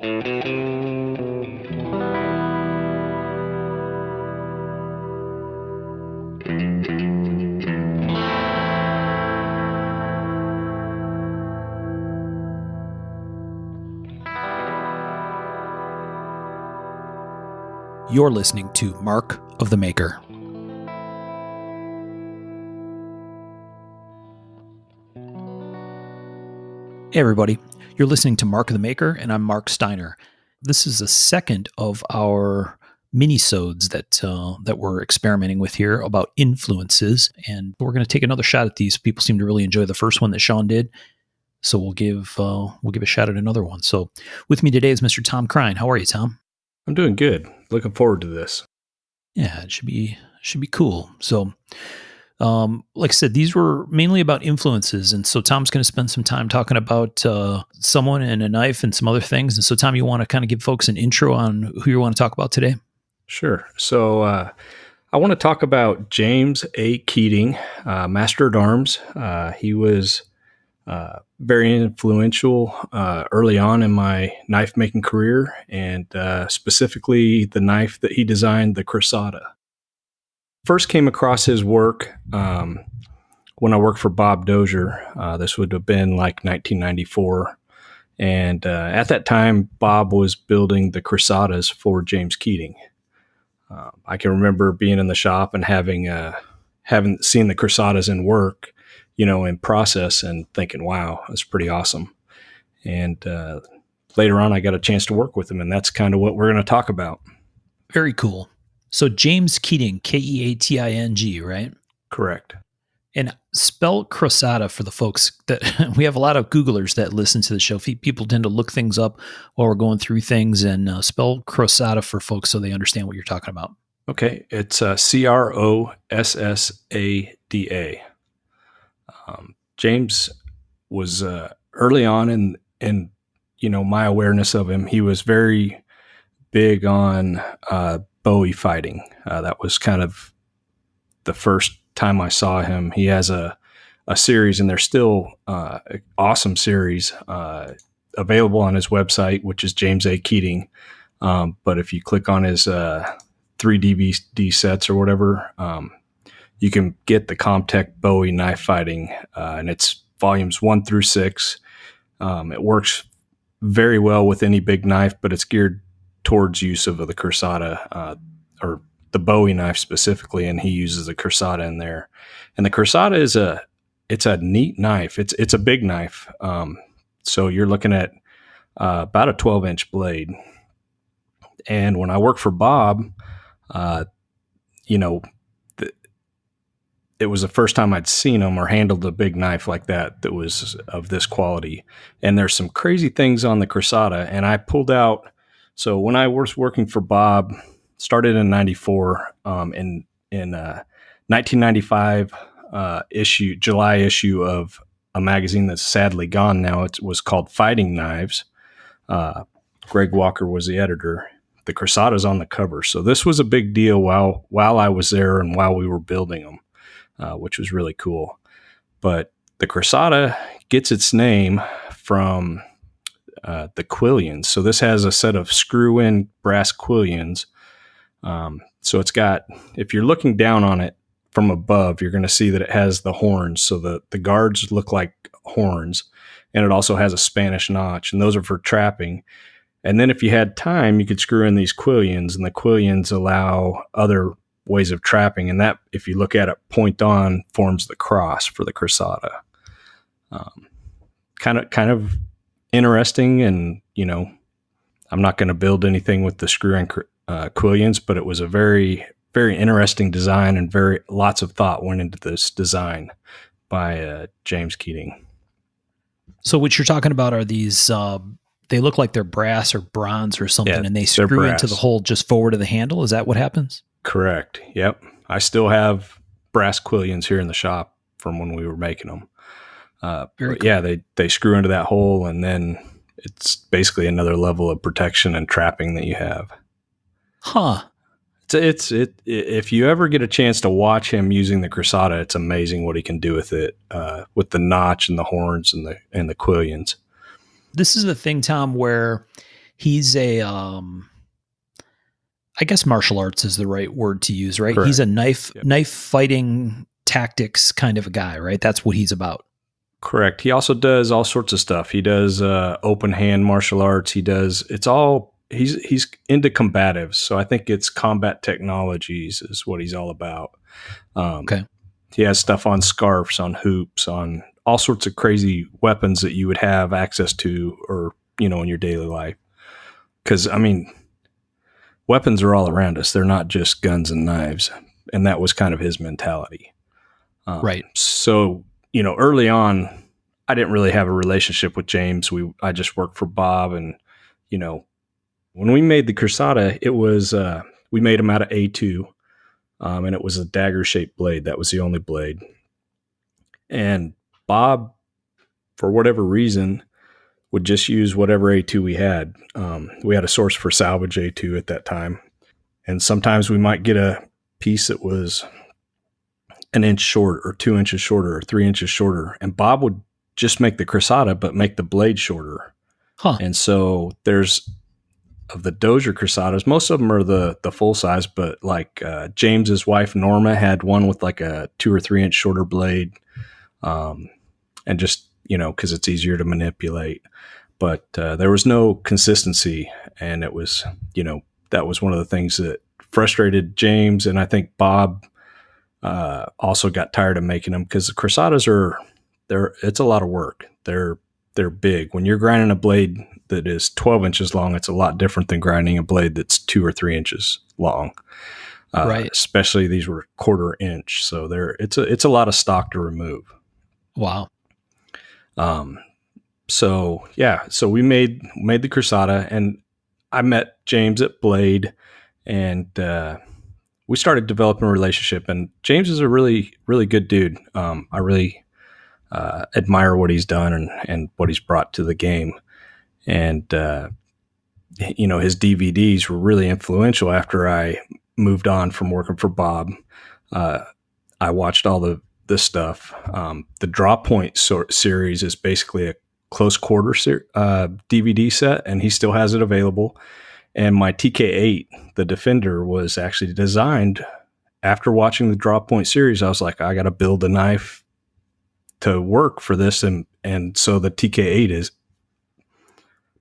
You're listening to Mark of the Maker. Hey everybody, you're listening to Mark of the Maker, and I'm Mark Steiner. This is the second of our minisodes that we're experimenting with here about influences, and we're going to take another shot at these. People seem to really enjoy the first one that Sean did, so we'll give a shot at another one. So with me today is Mr. Tom Crine. How are you, Tom? I'm doing good. Looking forward to this. Yeah, it should be cool. So, like I said, these were mainly about influences, and so Tom's going to spend some time talking about someone and a knife and some other things. And so, Tom, you want to kind of give folks an intro on who you want to talk about today? Sure. So, I want to talk about James A. Keating, Master at Arms. He was very influential early on in my knife making career, and specifically the knife that he designed, the Crossada. First came across his work when I worked for Bob Dozier. This would have been like 1994. And at that time, Bob was building the Crossadas for James Keating. I can remember being in the shop and having seen the Crossadas in work, in process, and thinking, wow, that's pretty awesome. And later on, I got a chance to work with him, and that's kind of what we're going to talk about. Very cool. So James Keating, Keating, right? Correct. And spell Crossada for the folks that we have a lot of Googlers that listen to the show. People tend to look things up while we're going through things, and spell Crossada for folks so they understand what you're talking about. Okay. It's Crossada. James was early on in my awareness of him. He was very big on Bowie fighting. That was kind of the first time I saw him. He has a series, and there's still an awesome series available on his website, which is James A. Keating. But if you click on his 3 DVD sets or whatever, you can get the Comtech Bowie knife fighting, and it's volumes 1 through 6. It works very well with any big knife, but it's geared towards use of the Crossada, or the Bowie knife specifically, and he uses the Crossada in there. And the Crossada it's a neat knife. It's a big knife. So you're looking at about a 12-inch blade. And when I worked for Bob, it was the first time I'd seen him or handled a big knife like that was of this quality. And there's some crazy things on the Crossada. And I pulled out, so when I was working for Bob, started in 94, in 1995 July issue of a magazine that's sadly gone now. It was called Fighting Knives. Greg Walker was the editor. The Crossada's on the cover. So this was a big deal while I was there and while we were building them. Which was really cool. But the Crossada gets its name from the quillions. So this has a set of screw-in brass quillions. So it's got, if you're looking down on it from above, you're going to see that it has the horns. So the guards look like horns, and it also has a Spanish notch, and those are for trapping. And then if you had time, you could screw in these quillions, and the quillions allow other ways of trapping, and that, if you look at it point on, forms the cross for the Crossada. Kind of interesting, and I'm not going to build anything with the screw-in quillions, but it was a very, very interesting design, and lots of thought went into this design by James Keating. So what you're talking about are these, they look like they're brass or bronze or something, and they screw into the hole just forward of the handle. Is that what happens? Correct. Yep. I still have brass quillions here in the shop from when we were making them. Cool. Yeah, they screw into that hole, and then it's basically another level of protection and trapping that you have. Huh. It's if you ever get a chance to watch him using the Crossada, it's amazing what he can do with it, with the notch and the horns and the quillions. This is the thing, Tom, where He's a I guess martial arts is the right word to use, right? Correct. He's a knife Yep. knife fighting tactics kind of a guy, right? That's what he's about. Correct. He also does all sorts of stuff. He does open hand martial arts. He's into combatives. So I think it's combat technologies is what he's all about. Okay. He has stuff on scarves, on hoops, on all sorts of crazy weapons that you would have access to, or in your daily life. Because weapons are all around us. They're not just guns and knives, and that was kind of his mentality. Right. So early on, I didn't really have a relationship with James. I just worked for Bob, and when we made the Crossada, it was we made them out of A2, and it was a dagger shaped blade. That was the only blade. And Bob, for whatever reason, would just use whatever A2 we had. We had a source for salvage A2 at that time, and sometimes we might get a piece that was an inch short, or 2 inches shorter, or 3 inches shorter, and Bob would just make the Crossada, but make the blade shorter. Huh. And so there's, of the Dozier Crossadas, most of them are the full size, but like James's wife Norma had one with like a 2 or 3 inch shorter blade, and just because it's easier to manipulate. But there was no consistency, and it was that was one of the things that frustrated James, and I think Bob also got tired of making them, because the Crossadas it's a lot of work. They're big. When you're grinding a blade that is 12 inches long, it's a lot different than grinding a blade that's 2 or 3 inches long. Right. Especially these were 1/4 inch, so it's a lot of stock to remove. Wow. So we made the Crossada, and I met James at Blade, and we started developing a relationship. And James is a really, really good dude. I really admire what he's done and what he's brought to the game. And his DVDs were really influential. After I moved on from working for Bob, I watched all this stuff. The Draw Point series is basically a close quarter DVD set, and he still has it available. And my TK8, the Defender, was actually designed after watching the Draw Point series. I was like, I got to build a knife to work for this, and so the TK8 is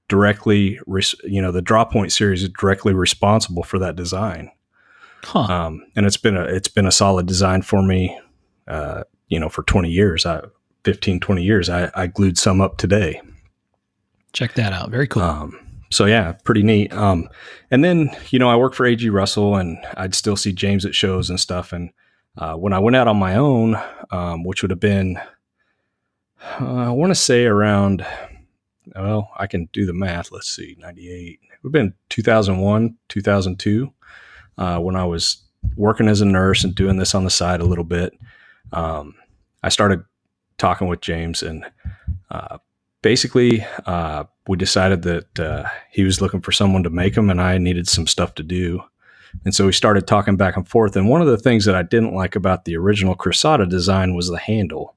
directly, the Draw Point series is directly responsible for that design. Huh. And it's been a solid design for me, for 20 years, 20 years. I glued some up today. Check that out. Very cool. So yeah, pretty neat. And then, I worked for AG Russell, and I'd still see James at shows and stuff. And when I went out on my own, which would have been, I want to say around, I can do the math. Let's see, 98. It would have been 2001, 2002, when I was working as a nurse and doing this on the side a little bit. I started talking with James, and basically we decided that he was looking for someone to make them, and I needed some stuff to do. And so we started talking back and forth. And one of the things that I didn't like about the original Crossada design was the handle.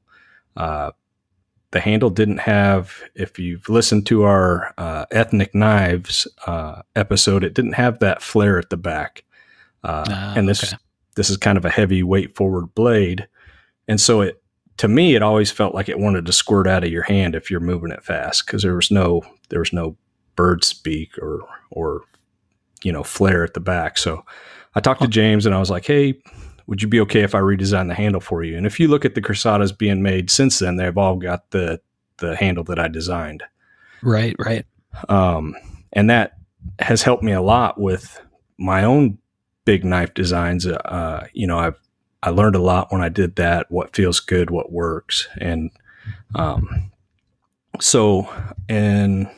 The handle didn't have, if you've listened to our ethnic knives episode, it didn't have that flare at the back. And this is kind of a heavy weight forward blade. And so to me, it always felt like it wanted to squirt out of your hand if you're moving it fast, because there was no bird speak or flare at the back. So I talked to James, and I was like, hey, would you be okay if I redesign the handle for you? And if you look at the Crossadas being made since then, they've all got the handle that I designed. Right. And that has helped me a lot with my own big knife designs. I learned a lot when I did that, what feels good, what works. And so in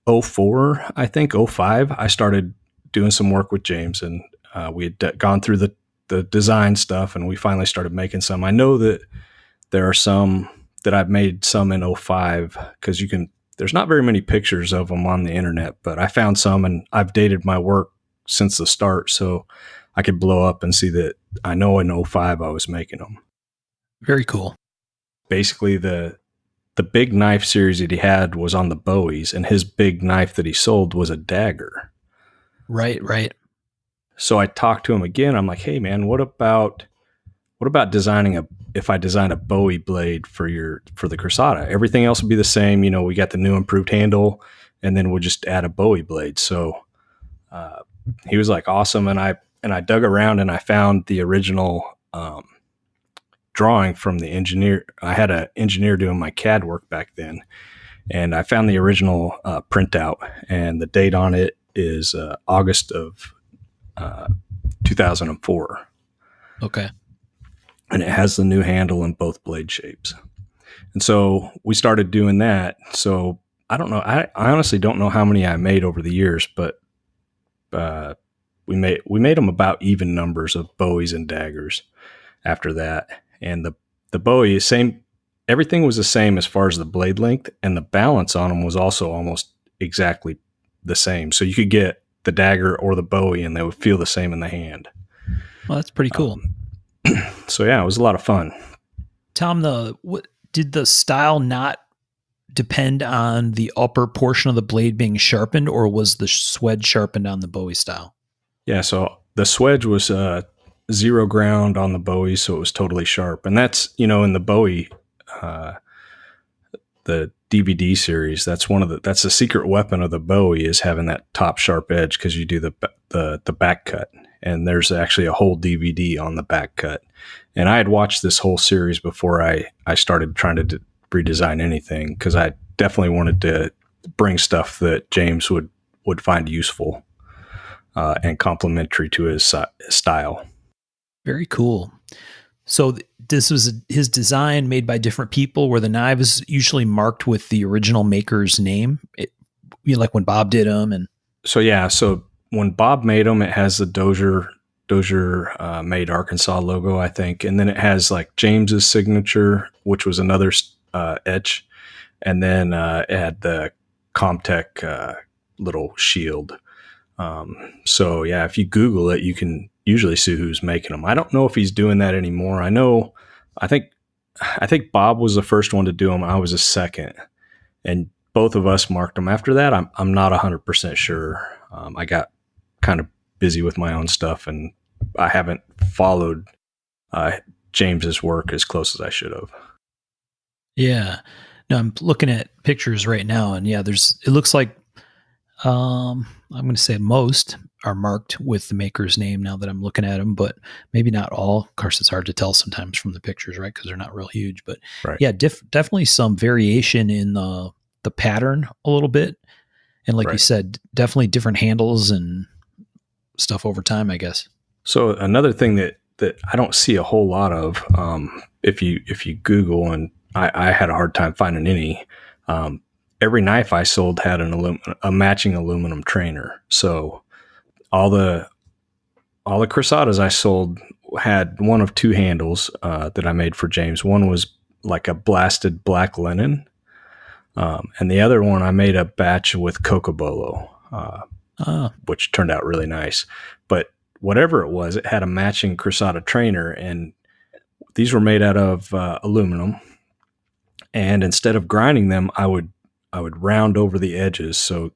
04, I think 05, I started doing some work with James, and we had gone through the design stuff, and we finally started making some. I know that there are some that I've made some in 05, because there's not very many pictures of them on the internet, but I found some, and I've dated my work since the start, so I could blow up and see that I know in 05 I was making them. Very cool. Basically, the the big knife series that he had was on the Bowies, and his big knife that he sold was a dagger. Right. So I talked to him again. I'm like, hey man, what about if I design a Bowie blade for the Crossada? Everything else would be the same. You know, we got the new improved handle, and then we'll just add a Bowie blade. So he was like, awesome. And I dug around and I found the original drawing from the engineer. I had an engineer doing my CAD work back then, and I found the original printout, and the date on it is August of 2004. Okay. And it has the new handle in both blade shapes. And so we started doing that. So I don't know. I honestly don't know how many I made over the years, but we made them about even numbers of Bowies and daggers after that. And the Bowie, same, everything was the same as far as the blade length, and the balance on them was also almost exactly the same. So you could get the dagger or the Bowie and they would feel the same in the hand. Well, that's pretty cool. So yeah, it was a lot of fun. Tom, did the style not depend on the upper portion of the blade being sharpened, or was the swedge sharpened on the Bowie style? Yeah, so the swedge was 0 ground on the Bowie, so it was totally sharp. And that's, in the Bowie, the DVD series, that's the secret weapon of the Bowie, is having that top sharp edge, because you do the back cut. And there's actually a whole DVD on the back cut. And I had watched this whole series before I started trying to redesign anything, because I definitely wanted to bring stuff that James would find useful and complementary to his style. Very cool. So this was his design made by different people, where the knives usually marked with the original maker's name, like when Bob did them. And so when Bob made them, it has the Dozier made Arkansas logo, I think. And then it has like James's signature, which was another etch. And then it had the Comtech little shield. So yeah, if you Google it, you can usually see who's making them. I don't know if he's doing that anymore. I think Bob was the first one to do them. I was a second, and both of us marked them. After that, I'm not 100% sure. I got kind of busy with my own stuff, and I haven't followed James's work as close as I should have. Yeah. No, I'm looking at pictures right now, and yeah, it looks like, I'm going to say most are marked with the maker's name now that I'm looking at them, but maybe not all. Of course, it's hard to tell sometimes from the pictures, right? Because they're not real huge, but right. Yeah, definitely some variation in the pattern a little bit. And like you said, definitely different handles and stuff over time, I guess. So another thing that I don't see a whole lot of, if you Google, and I had a hard time finding any, every knife I sold had a matching aluminum trainer. So all the Crossadas I sold had one of two handles that I made for James. One was like a blasted black linen, and the other one I made a batch with Cocobolo, which turned out really nice. But whatever it was, it had a matching Crossada trainer, and these were made out of aluminum. And instead of grinding them, I would round over the edges. So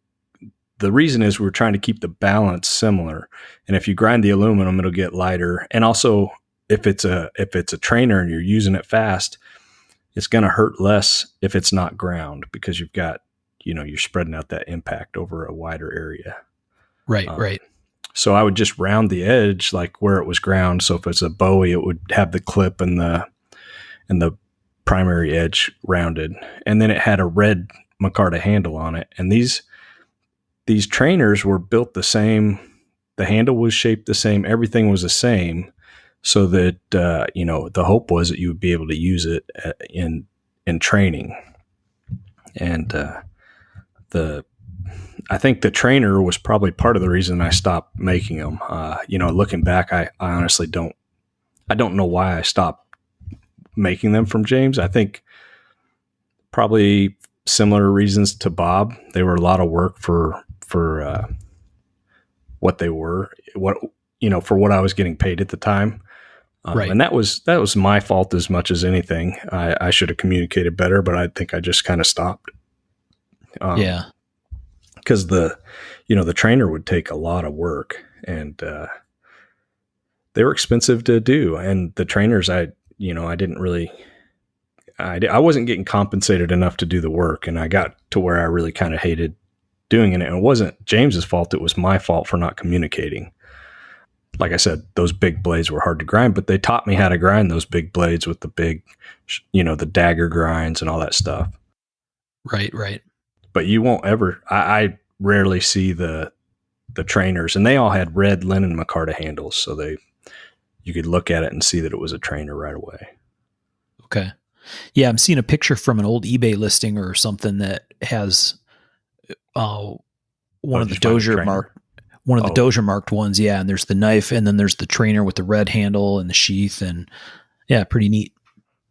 the reason is we're trying to keep the balance similar. And if you grind the aluminum, it'll get lighter. And also, if it's a trainer and you're using it fast, it's going to hurt less if it's not ground, because you've got, you're spreading out that impact over a wider area. Right. So I would just round the edge like where it was ground. So if it's a Bowie, it would have the clip and the primary edge rounded. And then it had a red micarta handle on it. And these trainers were built the same. The handle was shaped the same. Everything was the same, so that the hope was that you would be able to use it in training. And I think the trainer was probably part of the reason I stopped making them. Looking back, I honestly don't know why I stopped making them from James. I think probably similar reasons to Bob. They were a lot of work for what they were, for what I was getting paid at the time. Right. And that was my fault as much as anything. I should have communicated better, but I think I just kind of stopped. Yeah. Because the trainer would take a lot of work, and they were expensive to do. And the trainers, I didn't really, I wasn't getting compensated enough to do the work, and I got to where I really kind of hated doing it. And it wasn't James's fault; it was my fault for not communicating. Like I said, those big blades were hard to grind, but they taught me how to grind those big blades with the big, the dagger grinds and all that stuff. Right. Right. But you won't ever. I rarely see the trainers, and they all had red linen micarta handles, so you could look at it and see that it was a trainer right away. Okay. Yeah, I'm seeing a picture from an old eBay listing or something that has one of the Dozier marked ones. Yeah, and there's the knife, and then there's the trainer with the red handle and the sheath, and yeah, pretty neat.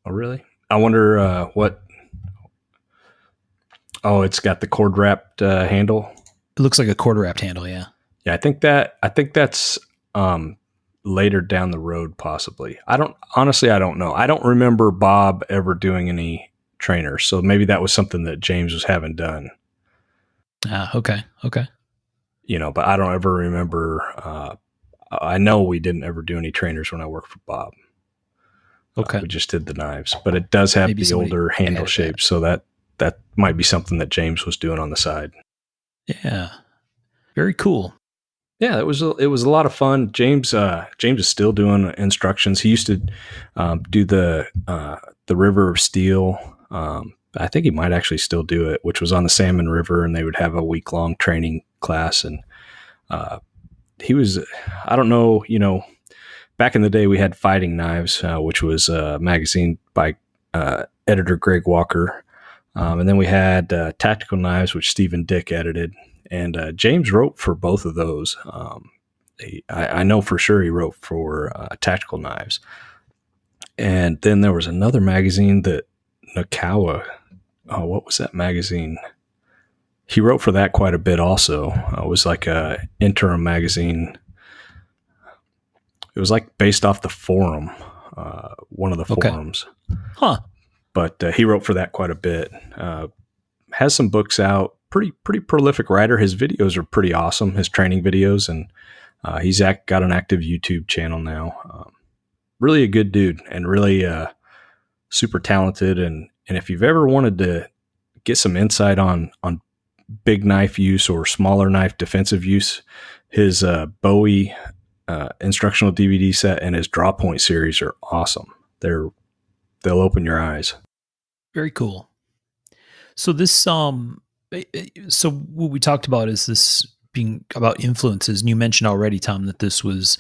Oh, really? I wonder what. Oh, it's got the cord wrapped handle. It looks like a cord wrapped handle. Yeah. Yeah, I think that's later down the road, possibly. I don't know. I don't remember Bob ever doing any trainers, so maybe that was something that James was having done. Okay. But I don't ever remember. I know we didn't ever do any trainers when I worked for Bob. Okay. We just did the knives, but it does have the older handle shape, so that might be something that James was doing on the side. Yeah. Very cool. Yeah, it was a lot of fun. James is still doing instructions. He used to do the River of Steel. I think he might actually still do it, which was on the Salmon River, and they would have a week-long training class. And he was, I don't know, back in the day we had Fighting Knives, which was a magazine by editor Greg Walker. And then we had Tactical Knives, which Stephen Dick edited. And James wrote for both of those. I know for sure he wrote for Tactical Knives. And then there was another magazine that Nakawa, what was that magazine? He wrote for that quite a bit also. It was like a interim magazine. It was like based off the forum, one of the forums. Huh. But he wrote for that quite a bit. Has some books out. Pretty prolific writer. His videos are pretty awesome. His training videos, and he's got an active YouTube channel now. Really a good dude, and really super talented. And if you've ever wanted to get some insight on big knife use or smaller knife defensive use, his Bowie instructional DVD set and his Draw Point series are awesome. They'll open your eyes. Very cool. So this so what we talked about is this being about influences, and you mentioned already, Tom, that this was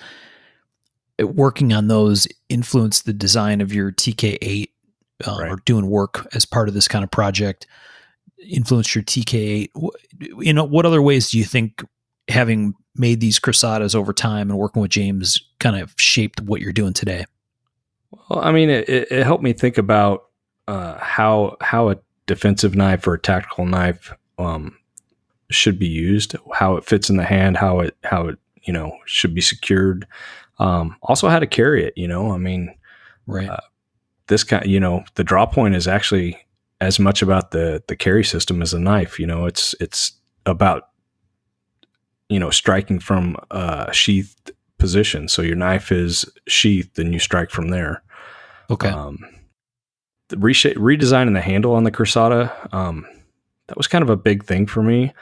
working on those influenced the design of your TK8 right. Or doing work as part of this kind of project influenced your TK8. What other ways do you think having made these Crossadas over time and working with James kind of shaped what you're doing today? Well, I mean, it helped me think about how a defensive knife or a tactical knife should be used, how it fits in the hand, how it should be secured. Also how to carry it, I mean, right. This kind, the Draw Point is actually as much about the carry system as a knife. It's about, striking from a sheathed position. So your knife is sheathed and you strike from there. Okay. Redesigning the handle on the Crossada, that was kind of a big thing for me,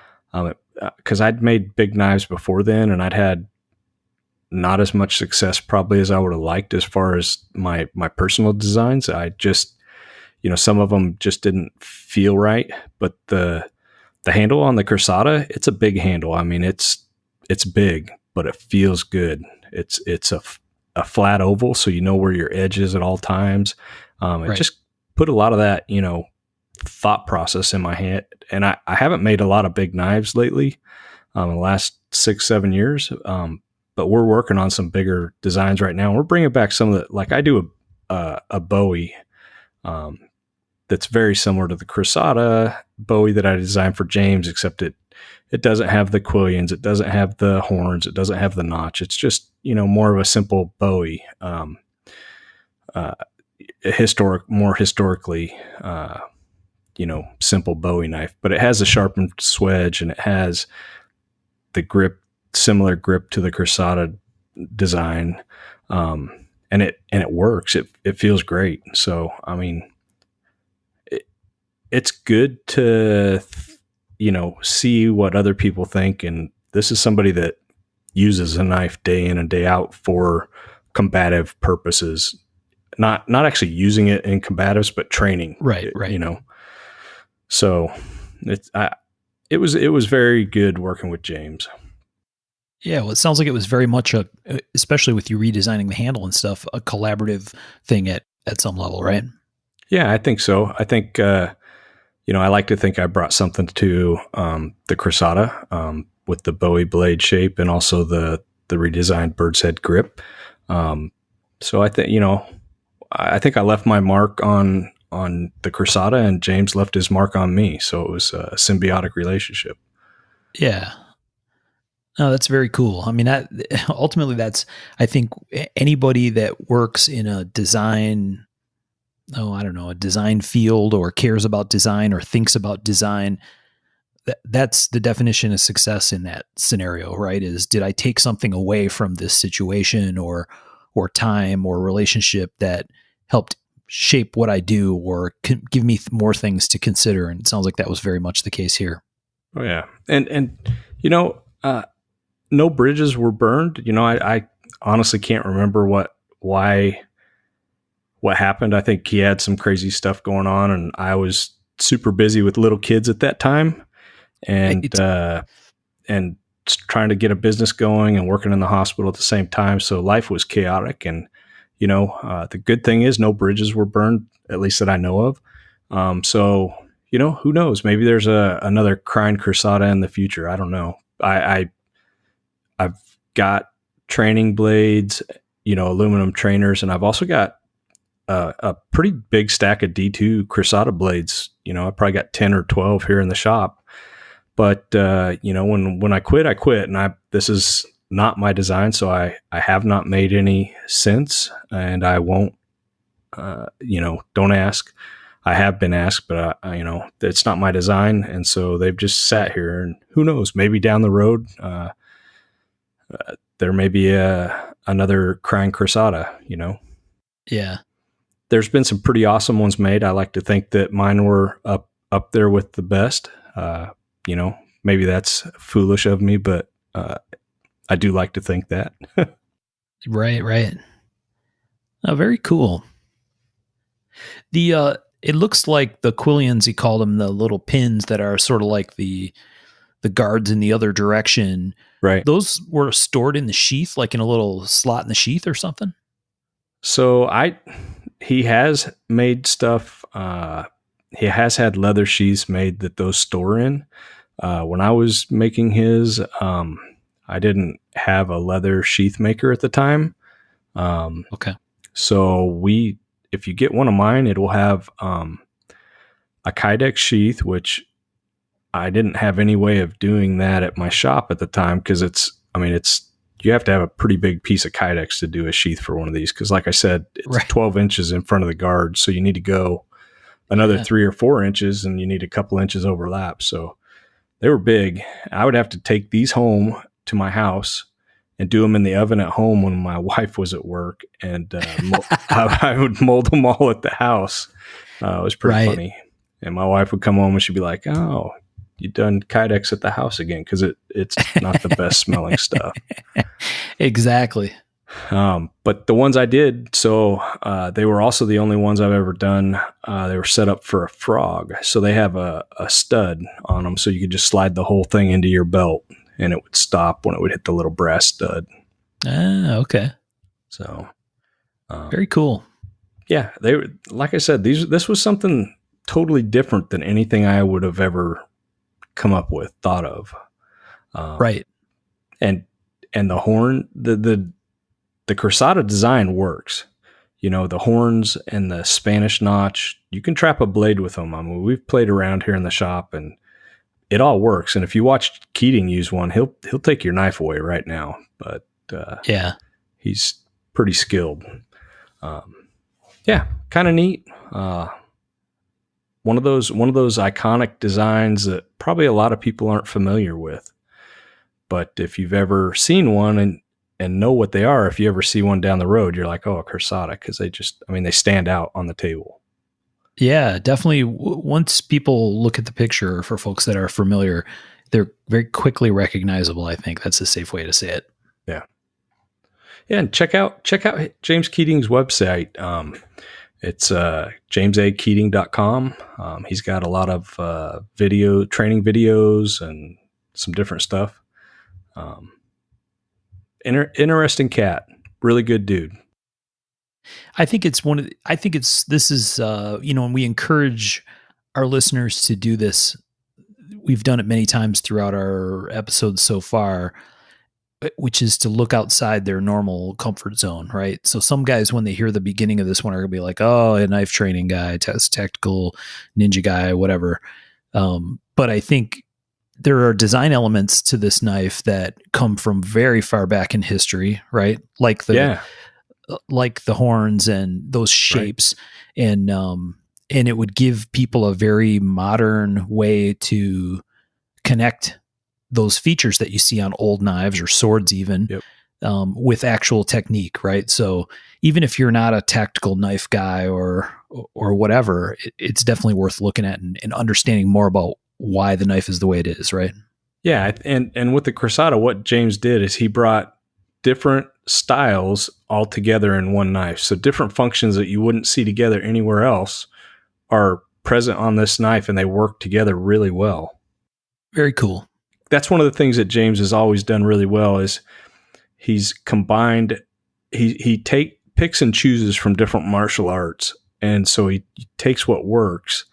because I'd made big knives before then, and I'd had not as much success probably as I would have liked as far as my personal designs. I just, some of them just didn't feel right, but the handle on the Crossada, it's a big handle. I mean, it's big, but it feels good. It's a flat oval, so you know where your edge is at all times. It just put a lot of that, thought process in my head. And I haven't made a lot of big knives lately, in the last 6-7 years. But we're working on some bigger designs right now. We're bringing back some of the, like I do a Bowie, that's very similar to the Crossada Bowie that I designed for James, except it doesn't have the quillions. It doesn't have the horns. It doesn't have the notch. It's just, more of a simple Bowie. more historically, simple Bowie knife, but it has a sharpened swedge and it has the grip, similar grip to the Crossada design. And it works. It feels great. So, I mean, it's good to, see what other people think. And this is somebody that uses a knife day in and day out for combative purposes, not actually using it in combatives, but training. Right. So it was very good working with James. Yeah, well, it sounds like it was very much especially with you redesigning the handle and stuff, a collaborative thing at some level, right? Yeah, I think so. I think, I like to think I brought something to the Crossada with the Bowie blade shape and also the redesigned bird's head grip. So I think, I think I left my mark on the Crossada and James left his mark on me. So it was a symbiotic relationship. Yeah. No, that's very cool. I mean, ultimately that's, I think anybody that works in a design, a design field or cares about design or thinks about design, that's the definition of success in that scenario, right? Is, did I take something away from this situation or time or relationship that helped shape what I do or give me more things to consider? And it sounds like that was very much the case here. Oh yeah. And no bridges were burned. I honestly can't remember what happened. I think he had some crazy stuff going on and I was super busy with little kids at that time and trying to get a business going and working in the hospital at the same time. So life was chaotic. And, the good thing is no bridges were burned, at least that I know of. So, who knows? Maybe there's another Crying Crossada in the future. I don't know. I've got training blades, aluminum trainers, and I've also got a pretty big stack of D2 Crossada blades. I probably got 10 or 12 here in the shop. But, when I quit, and this is not my design. So I have not made any since, and I won't, don't ask. I have been asked, but it's not my design. And so they've just sat here and who knows, maybe down the road, there may be another Crying Crossada, Yeah. There's been some pretty awesome ones made. I like to think that mine were up there with the best. Maybe that's foolish of me, but I do like to think that. Right. Oh, very cool. It looks like the Quillians, he called them, the little pins that are sort of like the guards in the other direction. Right. Those were stored in the sheath, like in a little slot in the sheath or something. So he has made stuff. He has had leather sheaths made that those store in. When I was making his, I didn't have a leather sheath maker at the time. Okay. So if you get one of mine, it will have a Kydex sheath, which I didn't have any way of doing that at my shop at the time because you have to have a pretty big piece of Kydex to do a sheath for one of these. Because like I said, it's 12 inches in front of the guard. So you need to go another 3 or 4 inches and you need a couple inches overlap. So they were big. I would have to take these home to my house and do them in the oven at home when my wife was at work. And I would mold them all at the house. It was pretty funny. And my wife would come home and she'd be like, oh, you done Kydex at the house again? Because it's not the best smelling stuff. Exactly. But the ones I did, so they were also the only ones I've ever done. They were set up for a frog. So they have a stud on them. So you could just slide the whole thing into your belt and it would stop when it would hit the little brass stud. Ah, okay. So very cool. Yeah. They were, like I said, this was something totally different than anything I would have ever come up with, thought of. Right. And the horn, the Crossada design works. The horns and the Spanish notch, you can trap a blade with them. I mean, we've played around here in the shop and it all works. And if you watch Keating use one, he'll take your knife away right now. But yeah, he's pretty skilled. Yeah, kind of neat. One of those iconic designs that probably a lot of people aren't familiar with. But if you've ever seen one and know what they are, if you ever see one down the road, you're like, oh, a Crossada, because they stand out on the table. Yeah, definitely. Once people look at the picture, for folks that are familiar, they're very quickly recognizable. I think that's a safe way to say it. Yeah. Yeah, and check out James Keating's website. It's jameskeating.com. He's got a lot of training videos and some different stuff. Interesting cat, really good dude. I think it's this is, and we encourage our listeners to do this. We've done it many times throughout our episodes so far, which is to look outside their normal comfort zone, right? So some guys, when they hear the beginning of this one, are going to be like, oh, a knife training guy, tactical ninja guy, whatever. But I think there are design elements to this knife that come from very far back in history, right? Like the horns and those shapes, right. And it would give people a very modern way to connect those features that you see on old knives or swords even, yep. With actual technique, right? So even if you're not a tactical knife guy or whatever, it's definitely worth looking at and understanding more about why the knife is the way it is, right? Yeah, and with the Crossada, what James did is he brought different styles all together in one knife. So different functions that you wouldn't see together anywhere else are present on this knife, and they work together really well. Very cool. That's one of the things that James has always done really well is he's combined, he picks and chooses from different martial arts. And so he takes what works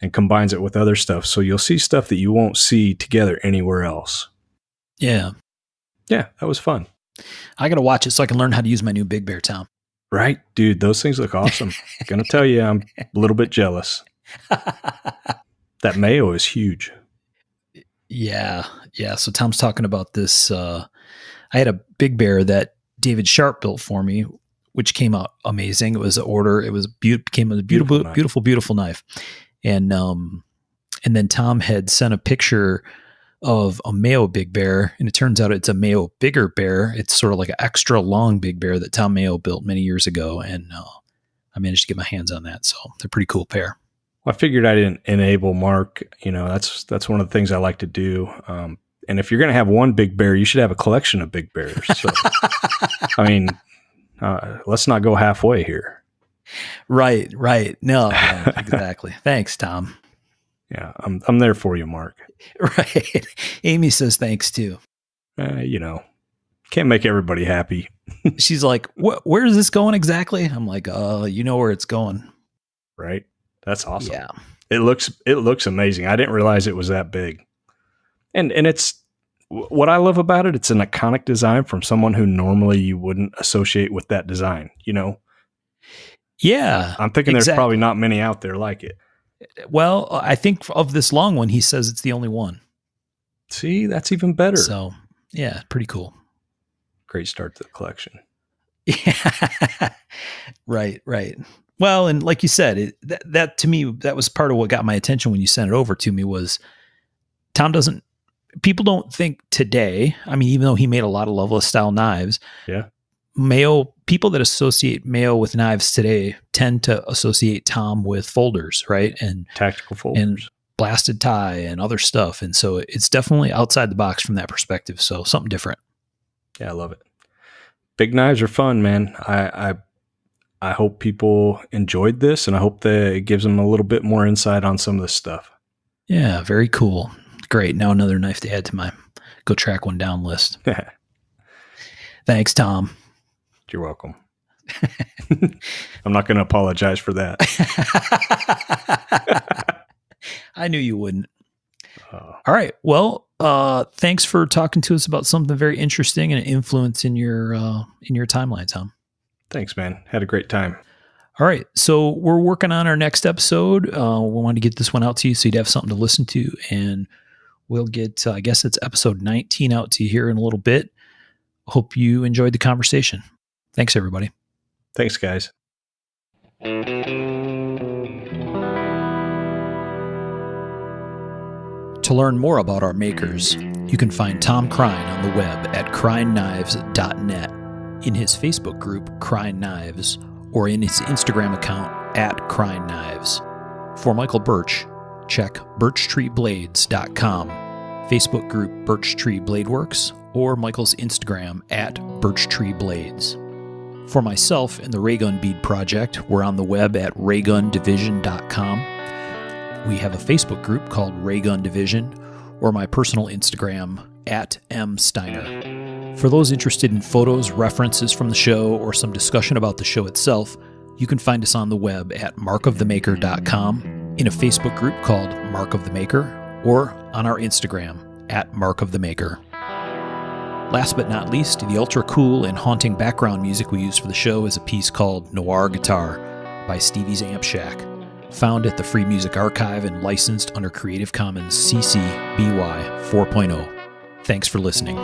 and combines it with other stuff. So you'll see stuff that you won't see together anywhere else. Yeah. Yeah, that was fun. I got to watch it so I can learn how to use my new Big Bear, Tom. Right? Dude, those things look awesome. Gonna tell you, I'm a little bit jealous. That mayo is huge. Yeah. Yeah. So Tom's talking about this. I had a Big Bear that David Sharp built for me, which came out amazing. It was an order. It was became a beautiful knife. And then Tom had sent a picture of a Mayo Big Bear, and it turns out it's a Mayo Bigger Bear. It's sort of like an extra long Big Bear that Tom Mayo built many years ago, and I managed to get my hands on that. So they're a pretty cool pair. Well, I figured I'd enable Mark. That's one of the things I like to do. And if you're going to have one Big Bear, you should have a collection of Big Bears. So, I mean, let's not go halfway here. Right. No, yeah, exactly. Thanks, Tom. Yeah, I'm there for you, Mark. Right. Amy says thanks too. Can't make everybody happy. She's like, where is this going exactly? I'm like, you know where it's going. Right. That's awesome. Yeah. It looks amazing. I didn't realize it was that big. And it's what I love about it. It's an iconic design from someone who normally you wouldn't associate with that design, Yeah. I'm thinking There's probably not many out there like it. Well, I think of this long one, he says it's the only one. See, that's even better. So, yeah, pretty cool. Great start to the collection. Yeah. Right. Well, and like you said, that to me, that was part of what got my attention when you sent it over to me was people don't think today, I mean, even though he made a lot of Loveless style knives, yeah, people that associate Mayo with knives today tend to associate Tom with folders, right? And tactical folders and blasted tie and other stuff. And so it's definitely outside the box from that perspective. So something different. Yeah, I love it. Big knives are fun, man. I hope people enjoyed this, and I hope that it gives them a little bit more insight on some of this stuff. Yeah, very cool. Great. Now another knife to add to my go track one down list. Thanks, Tom. You're welcome. I'm not going to apologize for that. I knew you wouldn't. All right. Well, thanks for talking to us about something very interesting and an influence in your timeline, Tom. Thanks, man. Had a great time. All right. So we're working on our next episode. We want to get this one out to you so you'd have something to listen to. And we'll get, I guess it's episode 19 out to you here in a little bit. Hope you enjoyed the conversation. Thanks, everybody. Thanks, guys. To learn more about our makers, you can find Tom Crine on the web at crineknives.net, in his Facebook group Crine Knives, or in his Instagram account at Crine Knives. For Michael Birch, check birchtreeblades.com, Facebook group Birch Tree Blade Works, or Michael's Instagram at birchtreeblades. For myself and the Raygun Bead Project, we're on the web at raygundivision.com. We have a Facebook group called Raygun Division, or my personal Instagram at msteiner. For those interested in photos, references from the show, or some discussion about the show itself, you can find us on the web at markofthemaker.com, in a Facebook group called Mark of the Maker, or on our Instagram at Mark of the Maker. Last but not least, the ultra cool and haunting background music we use for the show is a piece called Noir Guitar by Stevie's Amp Shack, found at the Free Music Archive and licensed under Creative Commons CC BY 4.0. Thanks for listening.